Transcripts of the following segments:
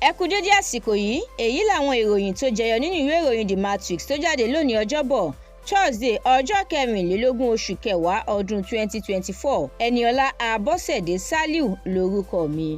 Ẹ kú dédé àsìkò yìí, èyí làwọn ìròyìn tó jẹyọ nínú ìwé ìròyìn The Matrix tó jáde lónìí Ọjọ́bọ̀, Thursday ọjọ́ 24 oṣù kẹwàá ọdún 2024. Ẹniọlá Abọ́sẹ̀dé Sàlíù lórúkọ mi.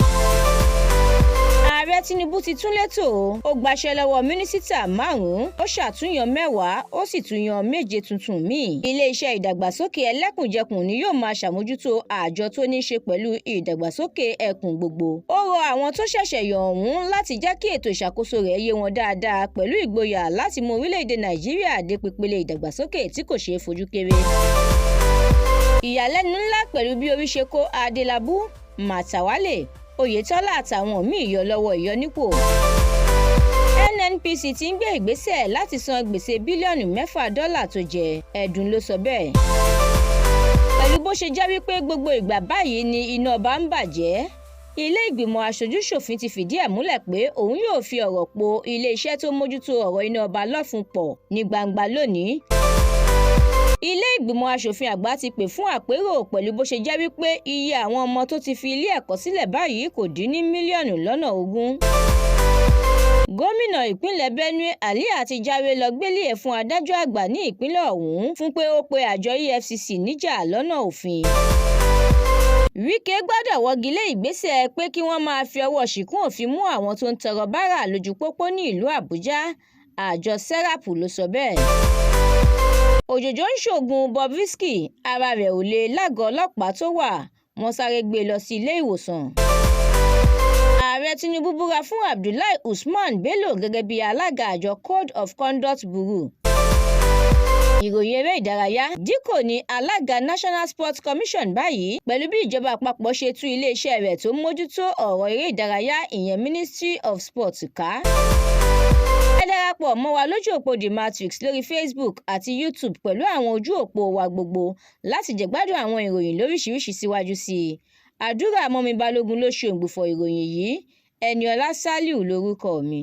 Ààrẹ Tinubu ti tún létò ó gbaṣẹ́ lọ́wọ́ mínísítà 5, ó ṣàtúnyàn 10, ó sì tún yan 7 tuntun míì. Ilé-iṣẹ́ ìdàgbàsókè ẹlẹ́kùnjẹkùn ni yóò máa ṣàmójútó àjọ tó ní í ṣe pẹ̀lú ìdàgbàsókè ẹkùn gbogbo. Ó rọ àwọn tó ṣẹ̀ṣẹ̀ yàn ọ̀hún láti jẹ́ kí ètò ìṣàkóso rẹ̀ yé wọn dáadáa pẹ̀lú ìgboyà láti mú orílẹ̀-èdè Nàìjíríà dé pípele ìdàgbàsókè tí kò ṣeé fojú kéré. Ìyàlẹ́nu ńlá pẹ̀lú bí orí ṣe kó Adélabú, Màtàwálè, Oyètọ́lá àtàwọn míì yọ lọ́wọ́ ìyọnípò. NNPC ti ń gbé ìgbésẹ̀ láti san gbèsè bílíọ̀nù $6 tó jẹ, Ẹ̀dùn ló sọ bẹ́ẹ̀. Pẹ̀lú bó ṣe jẹ́ wípé gbogbo ìgbà báyìí ni iná ọba ń bàjẹ́, ilé ìgbìmọ̀ aṣojú-ṣòfin ti fìdí ẹ̀ múlẹ̀ pé òun yóò fi ọ̀rọ̀ po ilé-iṣẹ́ tó mójútó ọ̀rọ̀ iná ọba lọ́fun pọ̀ ní gbangba lónìí. Ilé ìgbìmọ̀ aṣòfin àgbà ti pè fún àpérò pẹ̀lú bó ṣe jẹ́ wípé iye àwọn ọmọ tó ti fi ilé ẹ̀kọ́ sílẹ̀ báyìí kò dín ní mílíọ̀nù lọ́nà 20. Gómìnà ìpínlẹ̀ Benue Alia ti jáwé lọ gbélé ẹ̀ fún adájọ́ àgbà ní ìpínlẹ̀ ọ̀hún fún pé ó pe àjọ EFCC níjà lọ́nà òfin. Wike gbọ́dọ̀ wọ́gi lé ìgbésẹ̀ pé kí wọ́n máa fi ọwọ́ ṣìkún òfin mú àwọn tó ń tọrọ bárà lójú pópó ní ìlú Àbújá, àjọ SERAP ló sọ bẹ́ẹ̀. Òjòjò ń ṣògùn Bobrisky, ara rẹ̀ ò le lágọ̀ọ́ ọlọ́pàá tó wà, wọ́n sáré gbé lọ sí ilé ìwòsàn. Ààrẹ Tinubu búra fún Abdullahi Usman Bello gẹ́gẹ́ bí alága àjọ Code of Conduct Bureau. Ìròyìn eré ìdárayá, Dikko ní alága National Sports Commission báyìí pẹ̀lú bí ìjọba àpapọ̀ ṣe tú iléeṣẹ́ rẹ̀ tó mójútó ọ̀rọ̀ eré ìdárayá ìyẹn Ministry of Sports ká. Ẹ darapọ̀ mọ́ wa lójú òpó The Matrix lórí Facebook àti YouTube pẹ̀lú àwọn ojú òpó wa gbogbo láti jẹ̀gbádùn àwọn ìròyìn lóríṣiríṣi síwájú sí i. Àdúrà mọ́mi Balógun ló ṣe òǹgbùfọ̀ ìròyìn yìí. Ẹniọlá Sàlíù lórúkọ mi.